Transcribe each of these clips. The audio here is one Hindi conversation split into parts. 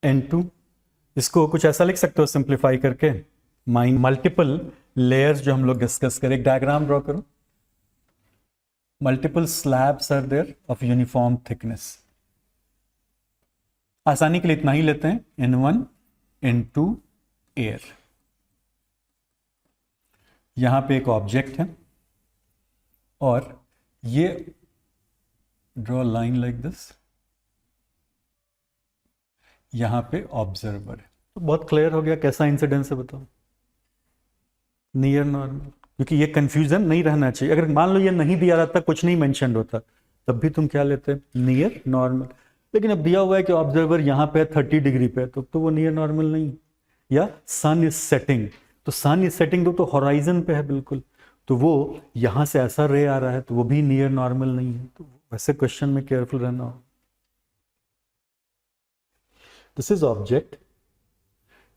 N2, इसको कुछ ऐसा लिख सकते हो सिंप्लीफाई करके, मल्टीपल लेयर्स जो हम लोग डिस्कस करें, एक डायग्राम ड्रॉ करो। Multiple slabs are there of uniform thickness. आसानी के लिए इतना ही लेते हैं, N1 N2 एयर। यहां पे एक ऑब्जेक्ट है और ये ड्रॉ लाइन लाइक दिस, यहां पे ऑब्जर्वर है। तो बहुत क्लियर हो गया कैसा इंसिडेंस है, बताओ, नियर नॉर्मल। क्योंकि ये कंफ्यूजन नहीं रहना चाहिए। अगर मान लो ये नहीं दिया रहता, कुछ नहीं मेंशन होता, तब भी तुम क्या लेते, नियर नॉर्मल। लेकिन अब दिया हुआ है कि ऑब्जर्वर यहाँ पे 30 डिग्री पे, तो वो नियर नॉर्मल नहीं। या सन इज सेटिंग, तो सन इज सेटिंग तो हॉराइजन पे है बिल्कुल, तो वो यहां से ऐसा रे आ रहा है, तो वो भी नियर नॉर्मल नहीं है। तो वैसे क्वेश्चन में केयरफुल रहना हो। दिस इज ऑब्जेक्ट,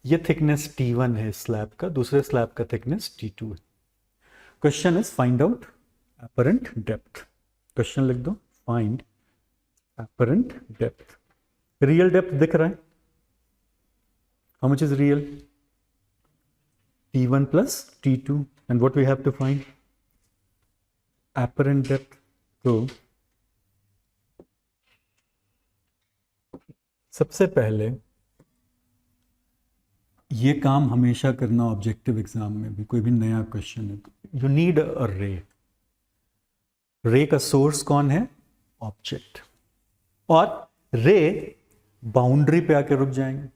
ये थिकनेस T1 है स्लैब का, दूसरे स्लैब का थिकनेस T2 है। Question is find out apparent depth. Question लिख दो, find apparent depth. Real depth दिख रहा है, how much is real, T1 plus T2, and what we have to find, apparent depth। तो सबसे पहले ये काम हमेशा करना ऑब्जेक्टिव एग्जाम में भी, कोई भी नया क्वेश्चन है तो यू नीड अ रे। रे का सोर्स कौन है, ऑब्जेक्ट, और रे बाउंड्री पे आके रुक जाएंगे।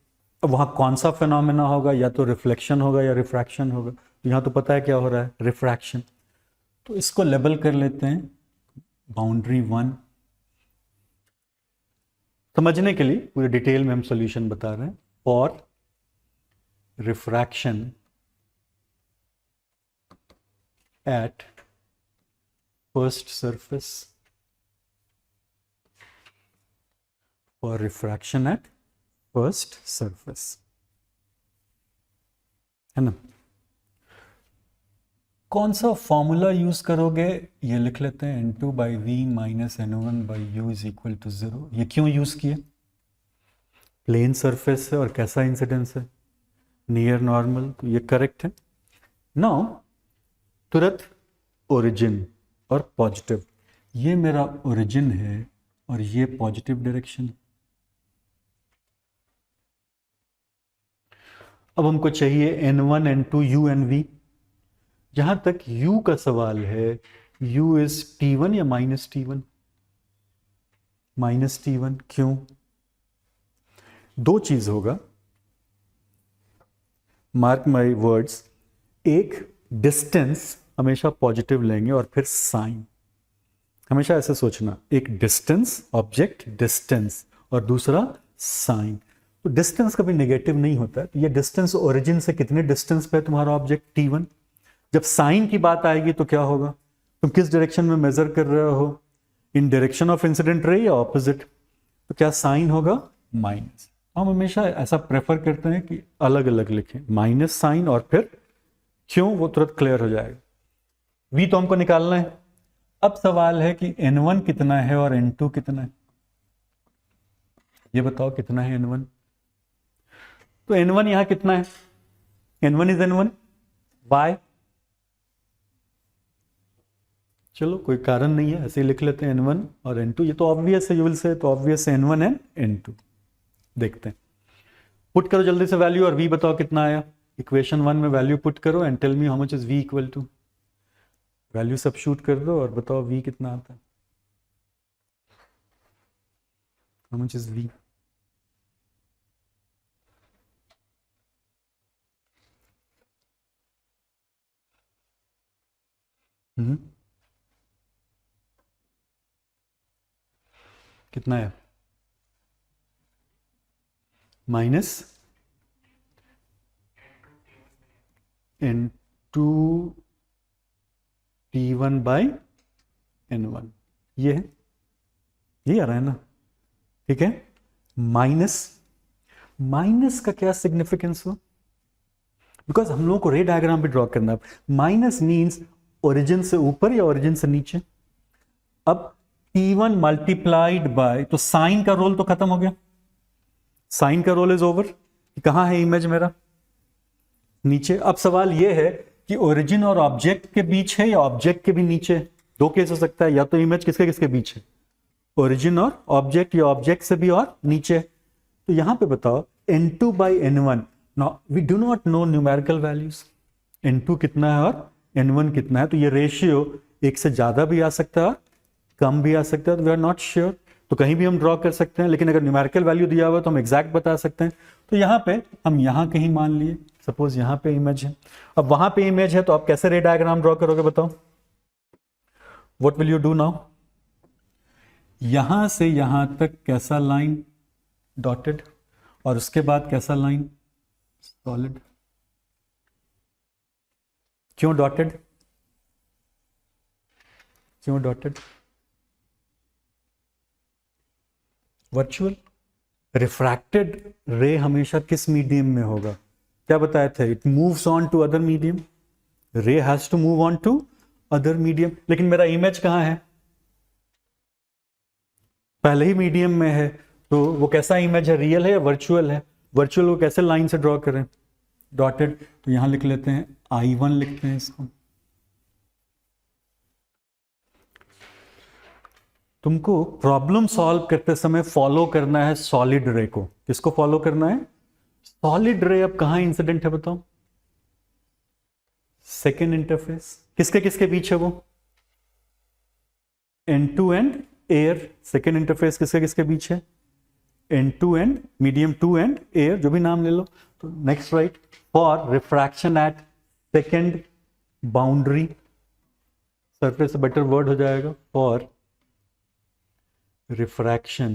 अब वहां कौन सा फिनोमेना होगा, या तो रिफ्लेक्शन होगा या रिफ्रैक्शन होगा। तो यहां तो पता है क्या हो रहा है, रिफ्रैक्शन। तो इसको लेबल कर लेते हैं बाउंड्री 1। समझने के लिए पूरे डिटेल में हम सॉल्यूशन बता रहे हैं। For refraction at first surface, for refraction at first surface, है ना। कौन सा फॉर्मूला यूज करोगे, ये लिख लेते हैं, N2 by V minus N1 by U is equal to 0। ये क्यों यूज किए, प्लेन सरफेस है और कैसा इंसिडेंस है, नियर नॉर्मल, तो ये करेक्ट है। नाउ तुरंत ओरिजिन और पॉजिटिव, ये मेरा ओरिजिन है और ये पॉजिटिव डायरेक्शन। अब हमको चाहिए N1 N2 U and V। जहां तक U का सवाल है, U इज T1 या माइनस T1, माइनस T1। क्यों, दो चीज होगा, मार्क माई वर्ड्स। एक, डिस्टेंस हमेशा पॉजिटिव लेंगे और फिर साइन, हमेशा ऐसे सोचना, एक डिस्टेंस, ऑब्जेक्ट डिस्टेंस, और दूसरा साइन। तो डिस्टेंस कभी नेगेटिव नहीं होता है। तो ये डिस्टेंस ओरिजिन से कितने डिस्टेंस पे है तुम्हारा ऑब्जेक्ट, T1। जब साइन की बात आएगी तो क्या होगा, तुम किस डायरेक्शन में मेजर कर रहे हो, इन डायरेक्शन ऑफ इंसिडेंट रे या ऑपोजिट, तो क्या साइन होगा, माइनस। हम हमेशा ऐसा प्रेफर करते हैं कि अलग अलग लिखें, माइनस साइन और फिर क्यों, वो तुरंत क्लियर हो जाएगा। वी तो हमको निकालना है। अब सवाल है कि N1 कितना है और N2 कितना है, ये बताओ कितना है N1। तो N1 यहां कितना है, N1 इज N1, वाई, चलो कोई कारण नहीं है, ऐसे ही लिख लेते हैं N1 और N2। ये तो ऑब्वियस है, यू विल से, तो ऑब्वियस है N1 एंड N2। देखते हैं, पुट करो जल्दी से वैल्यू और V बताओ कितना आया। इक्वेशन 1 में वैल्यू पुट करो and tell me how much is V equal to. Value substitute कर दो और बताओ V कितना आता है, हाउ मच इज V। कितना है, minus N2 T1 by N1, ये है, ये आ रहा है ना, ठीक है। माइनस, माइनस का क्या सिग्निफिकेंस हो, बिकॉज हम लोगों को रे डायग्राम भी ड्रॉ करना है। माइनस मीन्स ओरिजिन से ऊपर या ओरिजिन से नीचे। अब T1 मल्टीप्लाइड बाय, तो साइन का रोल तो खत्म हो गया, साइन का रोल इज ओवर। कहाँ है इमेज मेरा? नीचे। अब सवाल ये है कि ओरिजिन और ऑब्जेक्ट के बीच है या ऑब्जेक्ट के भी नीचे? दो केस हो सकता है, या तो इमेज किसके किसके बीच है, ओरिजिन और ऑब्जेक्ट, या ऑब्जेक्ट से भी और नीचे। तो यहां पे बताओ n2 by n1, now we do not know numerical values, n2 कितना है और n1 कितना है, तो ये रेशियो एक से ज्यादा भी आ सकता है और कम भी आ सकता है, तो वी आर नॉट श्योर। तो कहीं भी हम ड्रॉ कर सकते हैं, लेकिन अगर न्यूमेरिकल वैल्यू दिया हुआ तो हम एग्जैक्ट बता सकते हैं। तो यहाँ पे हम यहाँ कहीं मान लिए, सपोज यहाँ पे इमेज है, अब वहां पे इमेज है, तो आप कैसे रे डायग्राम ड्रॉ करोगे बताओ? What will you do now? यहां से यहां तक कैसा लाइन? डॉटेड। और उसके बाद कैसा लाइन? सॉलिड। क्यों डॉटेड? क्यों डॉटेड? वर्चुअल। रिफ्रैक्टेड रे हमेशा किस मीडियम में होगा? क्या बताया था? It moves on to other medium. Ray has to move on to other medium. लेकिन मेरा इमेज कहां है? पहले ही मीडियम में है, तो वो कैसा इमेज है? रियल है या वर्चुअल है? वर्चुअल को कैसे लाइन से ड्रॉ करें? डॉटेड। तो यहां लिख लेते हैं I1, लिखते हैं इसको। तुमको प्रॉब्लम सॉल्व करते समय फॉलो करना है सॉलिड रे को। किसको फॉलो करना है? सॉलिड रे। अब कहां इंसिडेंट है बताओ? Second interface. किसके किसके बीच है वो? N2 and air. Second interface किसके किसके बीच है? N2 and medium 2 and air, जो भी नाम ले लो। तो next right, for refraction at second boundary. Surface से बेटर वर्ड हो जाएगा, for refraction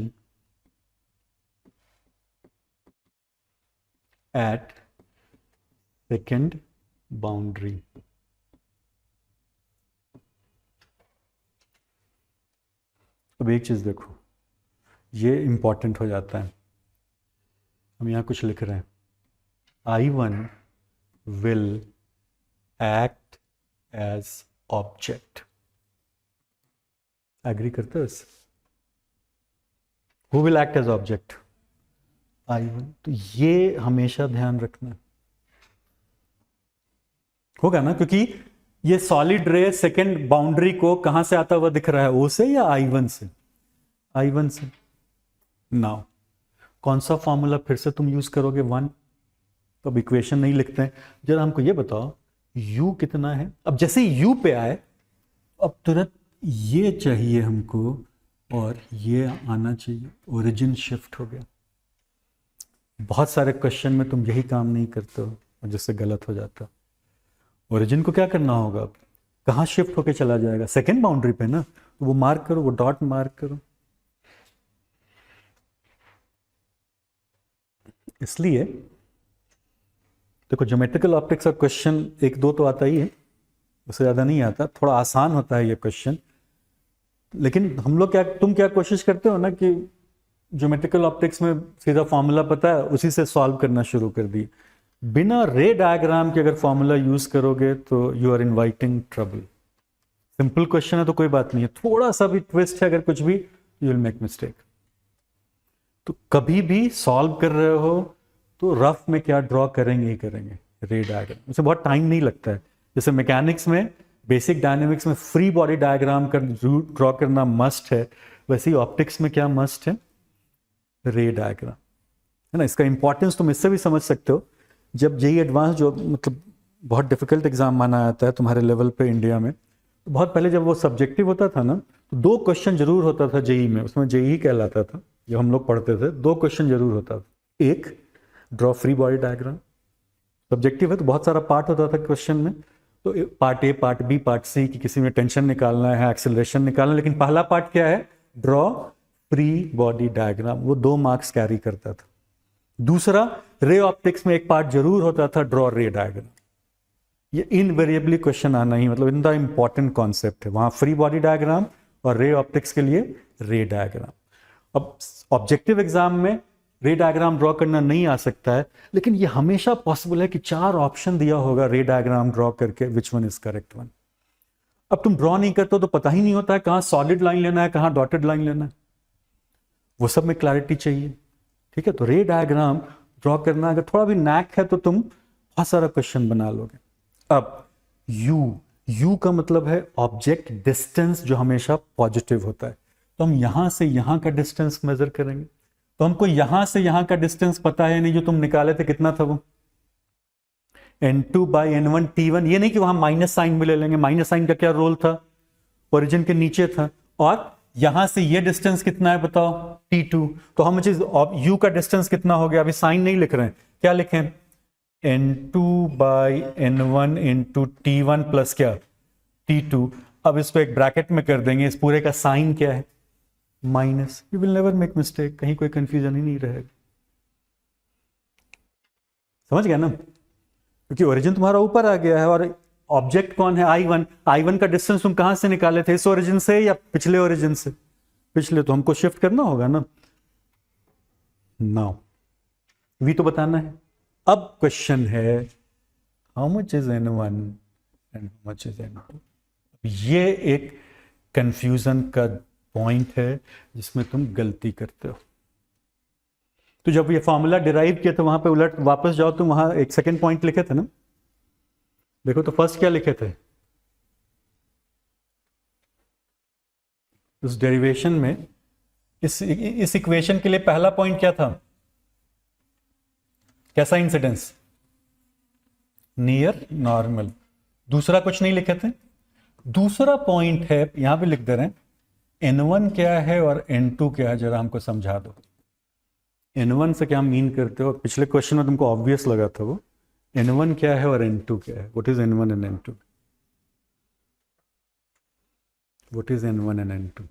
at second boundary. अब एक चीज देखो, ये इंपॉर्टेंट हो जाता है। हम यहां कुछ लिख रहे हैं, I1 will act as object। Agree करते हो इससे? Who will act as object? I1। तो ये हमेशा ध्यान रखना होगा ना, क्योंकि ये सॉलिड रे सेकेंड बाउंड्री को कहां से आता हुआ दिख रहा है? O से या I1 से? I1 से। नाउ कौन सा फॉर्मूला फिर से तुम यूज करोगे? 1। तो अब इक्वेशन नहीं लिखते हैं, जरा हमको ये बताओ u कितना है। अब जैसे ही u पे आए, अब तुरंत ये चाहिए हमको और ये आना चाहिए। ओरिजिन शिफ्ट हो गया। बहुत सारे क्वेश्चन में तुम यही काम नहीं करते हो और जिससे गलत हो जाता। ओरिजिन को क्या करना होगा? अब कहाँ शिफ्ट होके चला जाएगा? सेकेंड बाउंड्री पे ना। तो वो मार्क करो, वो डॉट मार्क करो। इसलिए देखो, ज्योमेट्रिकल ऑप्टिक्स का क्वेश्चन एक दो तो आता ही है, उससे ज्यादा नहीं आता। थोड़ा आसान होता है ये क्वेश्चन, लेकिन हम लोग तुम क्या कोशिश करते हो ना कि ज्योमेट्रिकल ऑप्टिक्स में सीधा फॉर्मूला पता है, उसी से सॉल्व करना शुरू कर दी। बिना रे डायग्राम के अगर फॉर्मूला यूज करोगे तो you are inviting trouble. Simple question है तो कोई बात नहीं है, थोड़ा सा भी ट्विस्ट है अगर कुछ भी, यू विल मेक मिस्टेक। तो कभी भी सॉल्व कर रहे हो तो रफ में क्या ड्रॉ करेंगे ही करेंगे, रे डायग्राम। उससे बहुत टाइम नहीं लगता है। जैसे मैकेनिक्स में, बेसिक डायनेमिक्स में फ्री बॉडी डायग्राम कर ड्रॉ करना मस्ट है, वैसे ही ऑप्टिक्स में क्या मस्ट है? रे डायग्राम, है ना। इसका इंपॉर्टेंस तुम इससे भी समझ सकते हो, जब जेई एडवांस जो मतलब बहुत डिफिकल्ट एग्जाम माना जाता है तुम्हारे लेवल पे इंडिया में, तो बहुत पहले जब वो सब्जेक्टिव होता था ना, तो 2 क्वेश्चन जरूर होता था जेई में, उसमें जेई कहलाता था जब हम लोग पढ़ते थे। 2 क्वेश्चन जरूर होता था। एक, draw free body diagram. Subjective है तो बहुत सारा पार्ट होता था क्वेश्चन में, तो part A, part B, part C की किसी में टेंशन निकालना है, एक्सेलरेशन निकालना है, लेकिन पहला पार्ट क्या है? Draw free body diagram. वो 2 मार्क्स कैरी करता था। दूसरा, रे ऑप्टिक्स में एक पार्ट जरूर होता था, ड्रॉ रे डायग्राम। ये इनवेरिएबली क्वेश्चन आना ही, मतलब इनका इंपॉर्टेंट कॉन्सेप्ट है। वहां फ्री बॉडी डायग्राम और रे ऑप्टिक्स के लिए रे डायग्राम। अब ऑब्जेक्टिव एग्जाम में रे डायग्राम ड्रॉ करना नहीं आ सकता है, लेकिन ये हमेशा पॉसिबल है कि 4 ऑप्शन दिया होगा रे डायग्राम ड्रॉ करके, which one is correct one. अब तुम ड्रॉ नहीं करते हो तो पता ही नहीं होता है कहां सॉलिड लाइन लेना है, कहां डॉटेड लाइन लेना है। वो सब में क्लैरिटी चाहिए। ठीक है, तो रे डायग्राम ड्रॉ करना अगर थोड़ा भी नैक है तो तुम बहुत सारा क्वेश्चन बना लोगे। अब यू का मतलब है ऑब्जेक्ट डिस्टेंस जो हमेशा पॉजिटिव होता है, तो हम यहां से यहां का डिस्टेंस मेजर करेंगे। तो हमको यहां से यहां का डिस्टेंस पता है नहीं, जो तुम निकाले थे कितना था वो n2 बाई n1 t1। ये नहीं कि वहां माइनस साइन में ले लेंगे, माइनस साइन का क्या रोल था, ओरिजिन के नीचे था। और यहां से ये डिस्टेंस कितना है बताओ, t2। तो हम चीज u का डिस्टेंस कितना हो गया, अभी साइन नहीं लिख रहे हैं, क्या लिखें, n2 by n1 into t1 plus क्या t2। अब इसको एक ब्रैकेट में कर देंगे, इस पूरे का साइन क्या है minus. You will never make mistake, कहीं कोई कंफ्यूजन ही नहीं रहेगा। समझ गया ना, क्योंकि ओरिजिन तुम्हारा ऊपर आ गया है और ऑब्जेक्ट कौन है i1। i1 का डिस्टेंस तुम कहां से निकाले थे, इस ओरिजिन से या पिछले ओरिजिन से, पिछले, तो हमको शिफ्ट करना होगा ना। नाउ वी तो बताना है। अब क्वेश्चन है how much is n1 and how much is n2। ये एक कंफ्यूजन का पॉइंट है जिसमें तुम गलती करते हो। तो जब ये फॉर्मूला डिराइव किया तो वहां पे उलट वापस जाओ, तुम वहां एक सेकंड पॉइंट लिखे थे ना, देखो तो फर्स्ट क्या लिखे थे उस डेरिवेशन में, इस इक्वेशन के लिए पहला पॉइंट क्या था, कैसा इंसिडेंस, नियर नॉर्मल। दूसरा कुछ नहीं लिखे थे। दूसरा पॉइंट है यहां पे लिख दे रहे हैं, n1 क्या है और n2 क्या है, जरा हमको समझा दो। n1 से क्या मीन करते हो, पिछले क्वेश्चन में तुमको ऑब्वियस लगा था वो, n1 क्या है और n2 क्या है, what is n1 and n2, what is n1 and n2।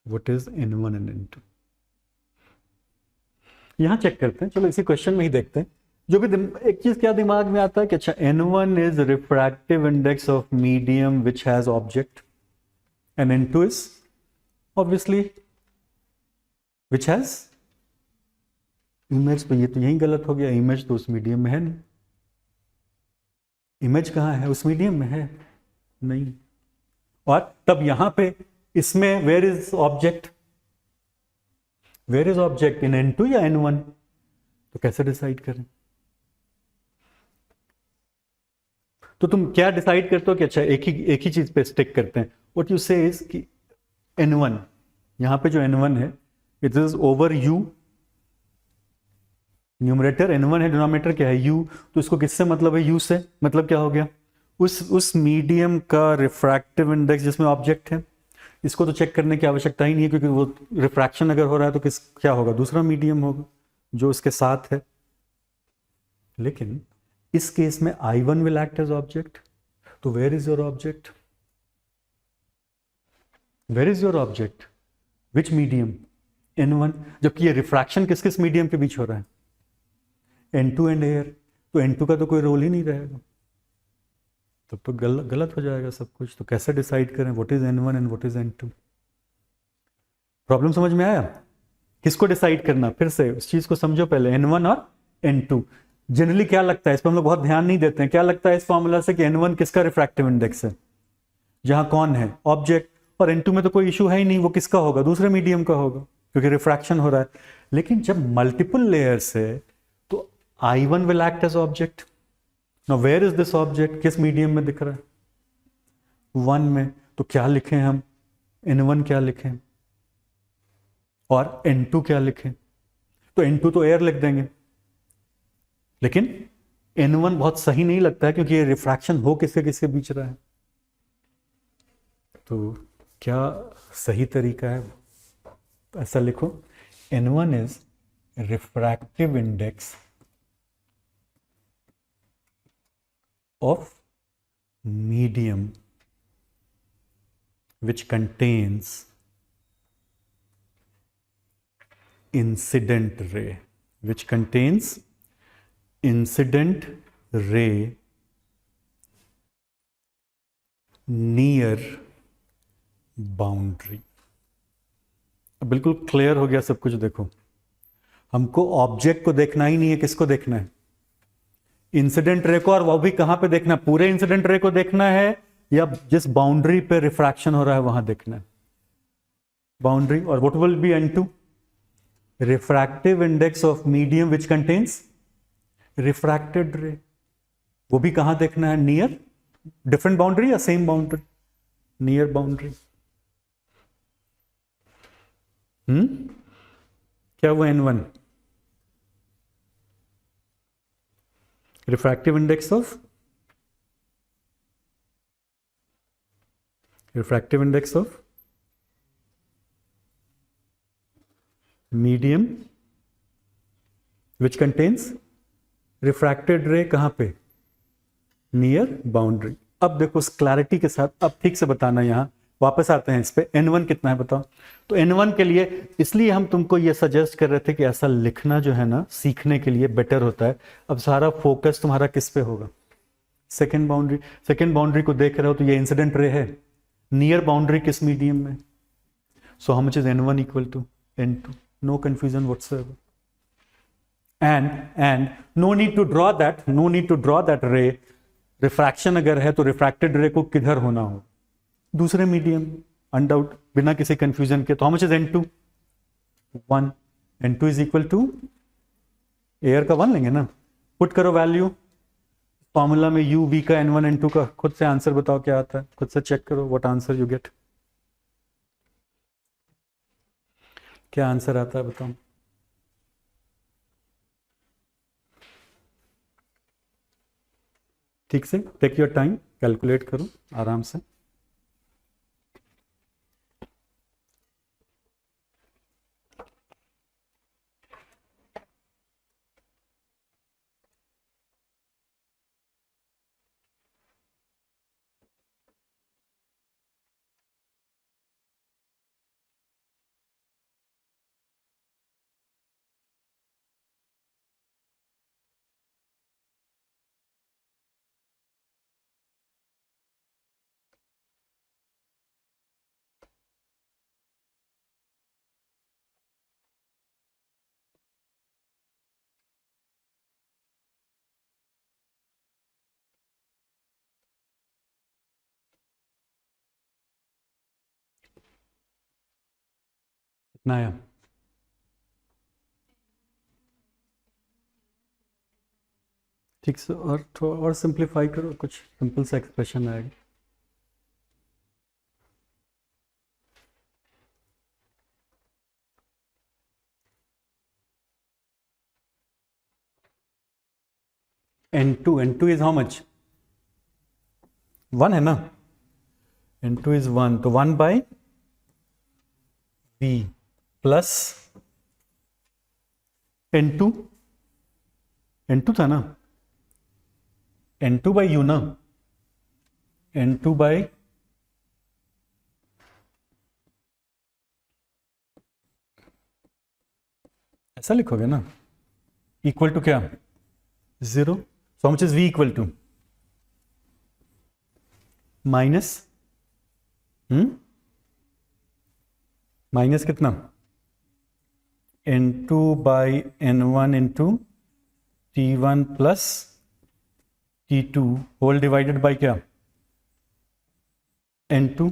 What is n1 and n2, यहां चेक करते हैं, चलो इसी क्वेश्चन में ही देखते हैं। जो भी एक चीज क्या दिमाग में आता है कि अच्छा n1 is refractive index of medium which has object and n2 is obviously which has image. तो ये तो यही गलत हो गया, इमेज तो उस मीडियम में है नहीं। इमेज कहां है, उस मीडियम में है नहीं। और तब यहां पे इसमें where is object, where is object in n2 या n1, तो कैसे डिसाइड करें। तो तुम क्या डिसाइड करते हो कि अच्छा एक ही चीज पे स्टिक करते हैं। व्हाट यू से इज कि n1, यहां पे जो n1 है it is over u, numerator n1 है, डिनोमिनेटर क्या है u। तो इसको किससे मतलब है, u से, मतलब क्या हो गया, उस मीडियम का रिफ्रैक्टिव इंडेक्स जिसमें ऑब्जेक्ट है। इसको तो चेक करने की आवश्यकता ही नहीं है, क्योंकि वो रिफ्रैक्शन अगर हो रहा है तो क्या होगा, दूसरा मीडियम होगा जो उसके साथ है। लेकिन इस केस में i1 will act as object, तो where is your object, where is your object, which medium, n1। जबकि ये रिफ्रैक्शन किस किस मीडियम के बीच हो रहा है, n2 एंड एयर। तो n2 का तो कोई रोल ही नहीं रहेगा, तब तो गलत हो जाएगा सब कुछ। तो कैसे डिसाइड करें what is n1 and what is n2। Problem समझ में आया, किसको डिसाइड करना, फिर से उस चीज को समझो पहले, n1 और n2। जनरली क्या लगता है, इस पर हम लोग बहुत ध्यान नहीं देते हैं, क्या लगता है इस फॉर्मूला से कि n1 किसका रिफ्रैक्टिव इंडेक्स है, जहां कौन है ऑब्जेक्ट, और n2 में तो कोई इशू है ही नहीं, वो किसका होगा, दूसरे मीडियम का होगा, क्योंकि रिफ्रैक्शन हो रहा है। लेकिन जब मल्टीपल लेयर्स है तो i1 will act as object. Now where is this object, किस मीडियम में दिख रहा है, 1 में। तो क्या लिखें हम, n1 क्या लिखें और n2 क्या लिखें। तो n2 तो एयर लिख देंगे, लेकिन n1 बहुत सही नहीं लगता है, क्योंकि ये रिफ्रैक्शन हो किसके किसके बीच रहा है। तो क्या सही तरीका है, ऐसा लिखो, n1 is refractive index of medium which contains incident ray, which contains incident ray near boundary। बिल्कुल क्लियर हो गया सब कुछ। देखो, हमको ऑब्जेक्ट को देखना ही नहीं है, किसको देखना है, इंसिडेंट रे को, और वो भी कहां पे देखना, पूरे इंसिडेंट रे को देखना है या जिस बाउंड्री पे रिफ्रैक्शन हो रहा है वहां देखना है, बाउंड्री। और what will be N2? Refractive index of medium which contains refracted रे। वो भी कहां देखना है, नियर डिफरेंट बाउंड्री या सेम बाउंड्री, नियर बाउंड्री। क्या वो N1? Refractive index of medium which contains refracted रे, कहां पे, नियर बाउंड्री। अब देखो उस क्लैरिटी के साथ, अब ठीक से बताना, यहां वापस आते हैं इस पे। N1 कितना है बताओ। तो N1 के लिए, इसलिए हम तुमको ये सजेस्ट कर रहे थे कि ऐसा लिखना जो है ना सीखने के लिए बेटर होता है। अब सारा फोकस तुम्हारा किस पे होगा, सेकेंड बाउंड्री। सेकेंड बाउंड्री को देख रहे हो तो ये इंसिडेंट रे है, नियर बाउंड्री किस मीडियम में। So how much is N1 equal to N2, no confusion whatsoever. And no need to draw that ray. Refraction अगर है तो रिफ्रैक्टेड रे को किधर होना हो, दूसरे मीडियम, अनडाउट, बिना किसी कंफ्यूजन के। तो how much is N2? 1। N2 is equal to, air का 1 लेंगे ना, पुट करो वैल्यू फॉर्मूला में, U V का N1 N2 का। खुद से आंसर बताओ क्या आता है, खुद से चेक करो व्हाट आंसर यू गेट। क्या आंसर आता है बताओ। ठीक से टेक योर टाइम, कैलकुलेट करो आराम से। कितना आया? ठीक से, और थोड़ा और सिंप्लीफाई करो, कुछ सिंपल सा एक्सप्रेशन आएगा। N2 is how much? 1 है ना, N2 इज 1, तो 1 बाई V प्लस N2 था ना, N2 बाई U ना, N2 बाई, ऐसा लिखोगे ना, इक्वल टू क्या, 0। So how much is V equal to, minus minus कितना, N2 by N1 into T1 plus T2 whole divided by क्या, N2।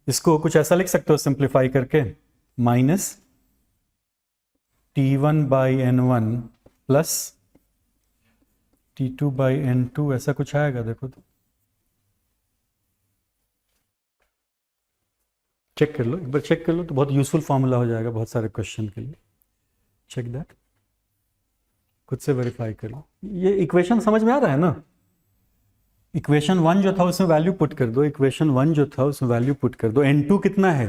इसको कुछ ऐसा लिख सकते हो सिंप्लीफाई करके, minus T1 by N1 plus T2 by N2, ऐसा कुछ आएगा देखो तो, चेक कर लो एक बार, चेक कर लो तो बहुत यूजफुल फॉर्मूला हो जाएगा बहुत सारे क्वेश्चन के लिए। चेक दैट, खुद से वेरीफाई कर लो। ये इक्वेशन समझ में आ रहा है ना। इक्वेशन 1 जो था उसमें वैल्यू पुट कर दो, इक्वेशन 1 जो था उसमें वैल्यू पुट कर दो। N2 कितना है,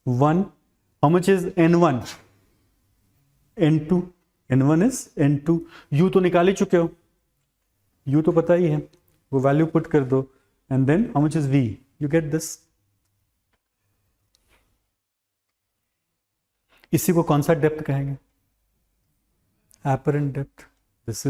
1। How much is N1? N2, N1 is N2। U तो निकाल ही चुके हो, U तो पता ही है, वो वैल्यू पुट कर दो, and then how much is V, you get this. इसी को कौन सा डेप्थ कहेंगे, एपरेंट डेप्थ। This is